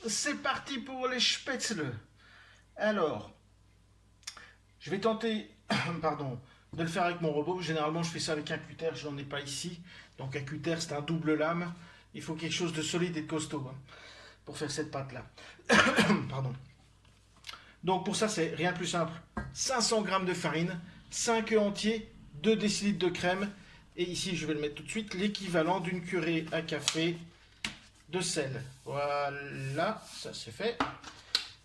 c'est parti pour les spätzle. Alors, je vais tenter pardon, de le faire avec mon robot. Généralement, je fais ça avec un cutter, je n'en ai pas ici. Donc un cutter, c'est un double lame. Il faut quelque chose de solide et de costaud hein, pour faire cette pâte-là. Pardon. Donc pour ça, c'est rien de plus simple. 500 g de farine, 5 œufs entiers, 2 décilitres de crème. Et ici, je vais le mettre tout de suite, l'équivalent d'une cuillerée à café de sel. Voilà, ça c'est fait.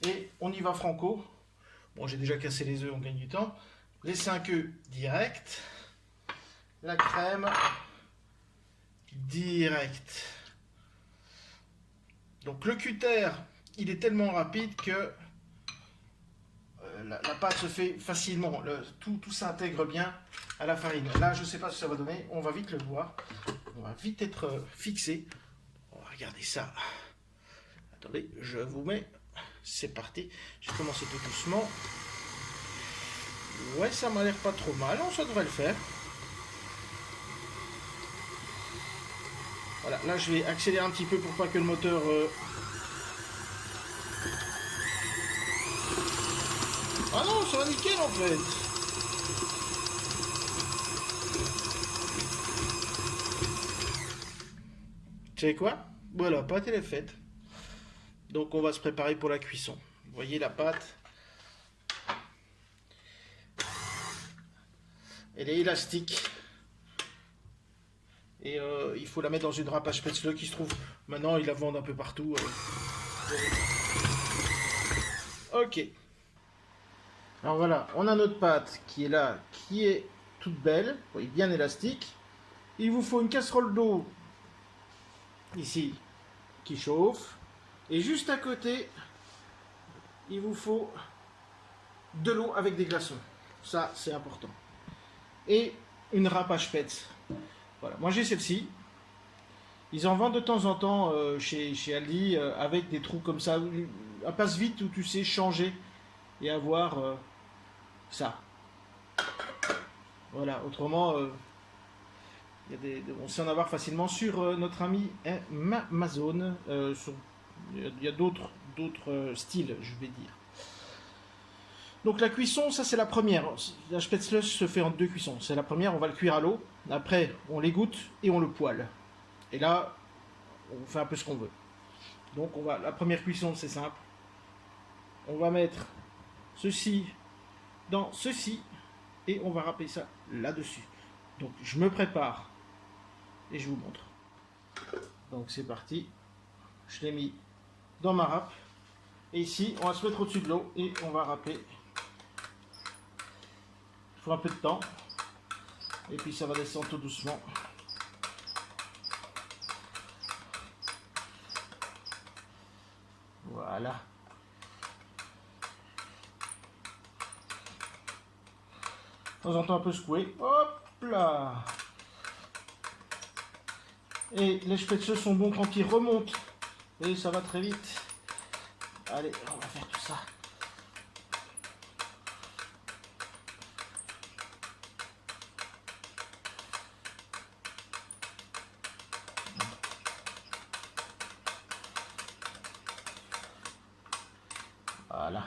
Et on y va franco. Bon, j'ai déjà cassé les œufs, on gagne du temps. Les 5 œufs direct. La crème direct. Donc le cutter, il est tellement rapide que la pâte se fait facilement. Tout s'intègre bien à la farine. Là, je ne sais pas ce que ça va donner. On va vite le voir. On va vite être fixé. On va regarder ça. Attendez, je vous mets. C'est parti. Je vais commencer tout doucement. Ouais, ça m'a l'air pas trop mal. Ça devrait le faire. Voilà, là je vais accélérer un petit peu pour pas que le moteur... Ah non, ça va nickel en fait. Tu sais quoi? Voilà, la pâte elle est faite. Donc on va se préparer pour la cuisson. Vous voyez la pâte. Elle est élastique. Et il faut la mettre dans une râpe à spätzle qui se trouve... Maintenant ils la vendent un peu partout. Ok. Alors voilà, on a notre pâte qui est là, qui est toute belle, bien élastique. Il vous faut une casserole d'eau, ici, qui chauffe. Et juste à côté, il vous faut de l'eau avec des glaçons. Ça, c'est important. Et une râpe à spätzle. Voilà, moi j'ai celle-ci. Ils en vendent de temps en temps chez Aldi avec des trous comme ça. Un passe-vite où tu sais changer et avoir ça. Voilà, autrement, on sait en avoir facilement sur notre ami Amazon. Il y a d'autres styles, je vais dire. Donc la cuisson, ça c'est la première. La spätzle se fait en 2 cuissons. C'est la première, on va le cuire à l'eau. Après, on l'égoutte et on le poêle. Et là, on fait un peu ce qu'on veut. Donc la première cuisson, c'est simple. On va mettre ceci dans ceci et on va râper ça là-dessus. Donc je me prépare et je vous montre. Donc c'est parti. Je l'ai mis dans ma râpe. Et ici, on va se mettre au-dessus de l'eau et on va râper. Il faut un peu de temps. Et puis ça va descendre tout doucement. Voilà. De temps en temps un peu secouer. Hop là. Et les spätzle sont bons quand ils remontent. Et ça va très vite. Allez, on va faire tout ça. Voilà.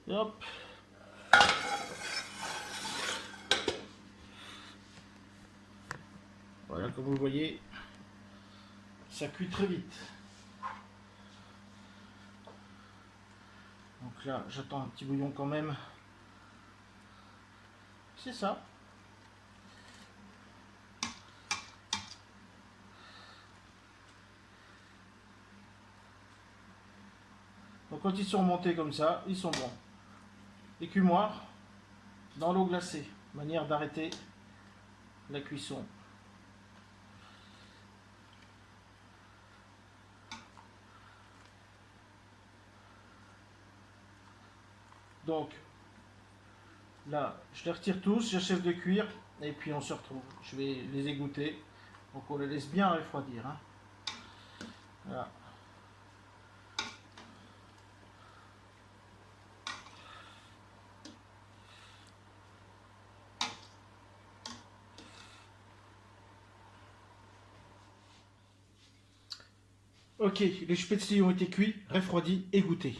Et hop. Voilà, comme vous le voyez, ça cuit très vite. Donc là, j'attends un petit bouillon quand même. C'est ça. Donc quand ils sont remontés comme ça, ils sont bons. Écumoire dans l'eau glacée, manière d'arrêter la cuisson. Donc là, je les retire tous, j'achève de cuire et puis on se retrouve. Je vais les égoutter. Donc on les laisse bien refroidir. Hein. Voilà. Ok, les spätzle ont été cuits, refroidis et goûtés.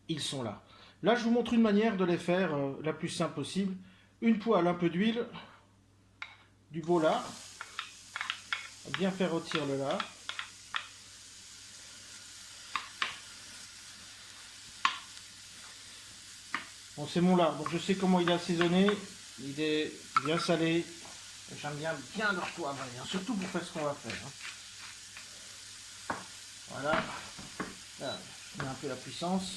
Ils sont là. Là, je vous montre une manière de les faire la plus simple possible. Une poêle, un peu d'huile, du beau lard. Bien faire rôtir le lard. Bon, c'est mon lard, donc je sais comment il est assaisonné. Il est bien salé. J'aime bien le poivre, hein, surtout pour faire ce qu'on va faire. Hein. Voilà. Là, je mets un peu la puissance.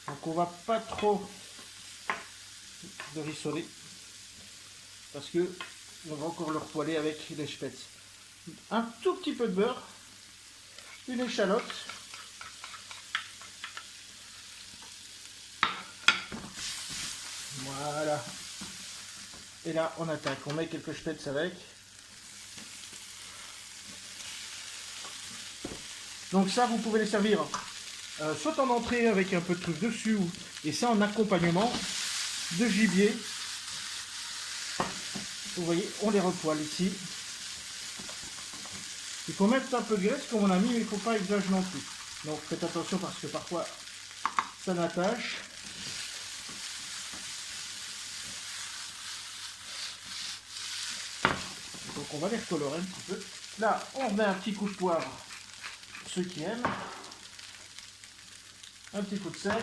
Donc on va pas trop de rissoler parce que on va encore le repoêler avec les spätzle. Un tout petit peu de beurre, une échalote. Voilà. Et là on attaque, on met quelques spätzle avec. Donc ça vous pouvez les servir soit en entrée avec un peu de truc dessus, et ça en accompagnement de gibier. Vous voyez, on les repoêle ici. Il faut mettre un peu de graisse comme on a mis, mais il ne faut pas exagérer non plus. Donc faites attention parce que parfois ça n'attache. Donc on va les recolorer un petit peu. Là, on met un petit coup de poivre, ceux qui aiment. Un petit coup de sel.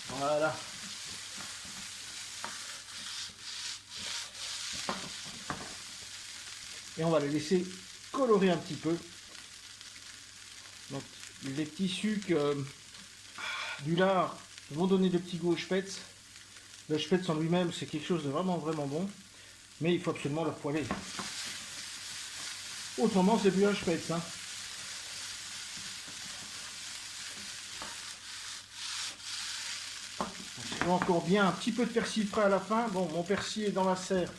Voilà. Et on va les laisser colorer un petit peu. Donc les petits sucs du lard vont donner de petits goûts au spätzle. Le spätzle en lui-même, c'est quelque chose de vraiment bon. Mais il faut absolument le poêler. Autrement, c'est plus un spätzle. Hein. Encore bien un petit peu de persil frais à la fin. Bon, mon persil est dans la serre,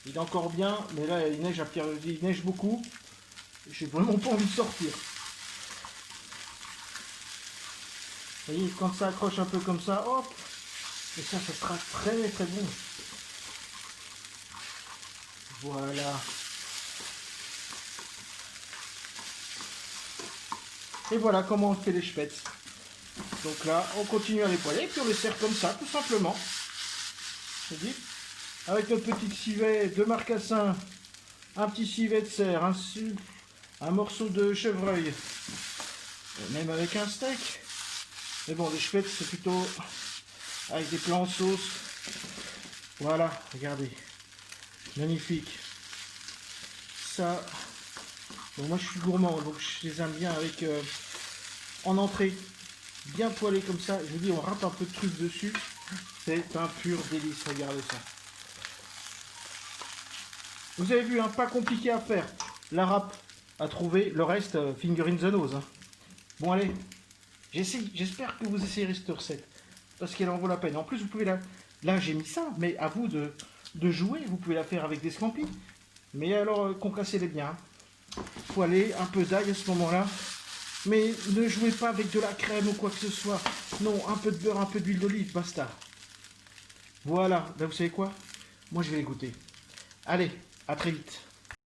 il est encore bien, mais là il neige il neige beaucoup. J'ai vraiment pas envie de sortir. Vous voyez, quand ça accroche un peu comme ça, hop, et ça sera très bon. Voilà. Et voilà comment on fait les spätzle. Donc là, on continue à les poêler, puis on les sert comme ça, tout simplement. Je dis, avec notre petit civet de marcassin, un petit civet de cerf, un morceau de chevreuil, même avec un steak. Mais bon, les spätzle, c'est plutôt avec des plats en sauce. Voilà, regardez. Magnifique. Ça, bon, moi je suis gourmand, donc je les aime bien avec en entrée. Bien poêlé comme ça, je vous dis, on râpe un peu de truc dessus, c'est un pur délice, regardez ça. Vous avez vu, hein, pas compliqué à faire, la râpe à trouver, le reste, finger in the nose. Hein. Bon allez, j'espère que vous essayerez cette recette, parce qu'elle en vaut la peine. En plus, vous pouvez là j'ai mis ça, mais à vous de jouer, vous pouvez la faire avec des scampis, mais alors concassez-les bien. Poêlez un peu d'ail à ce moment-là. Mais ne jouez pas avec de la crème ou quoi que ce soit. Non, un peu de beurre, un peu d'huile d'olive, basta. Voilà, là vous savez quoi? Moi je vais les goûter. Allez, à très vite.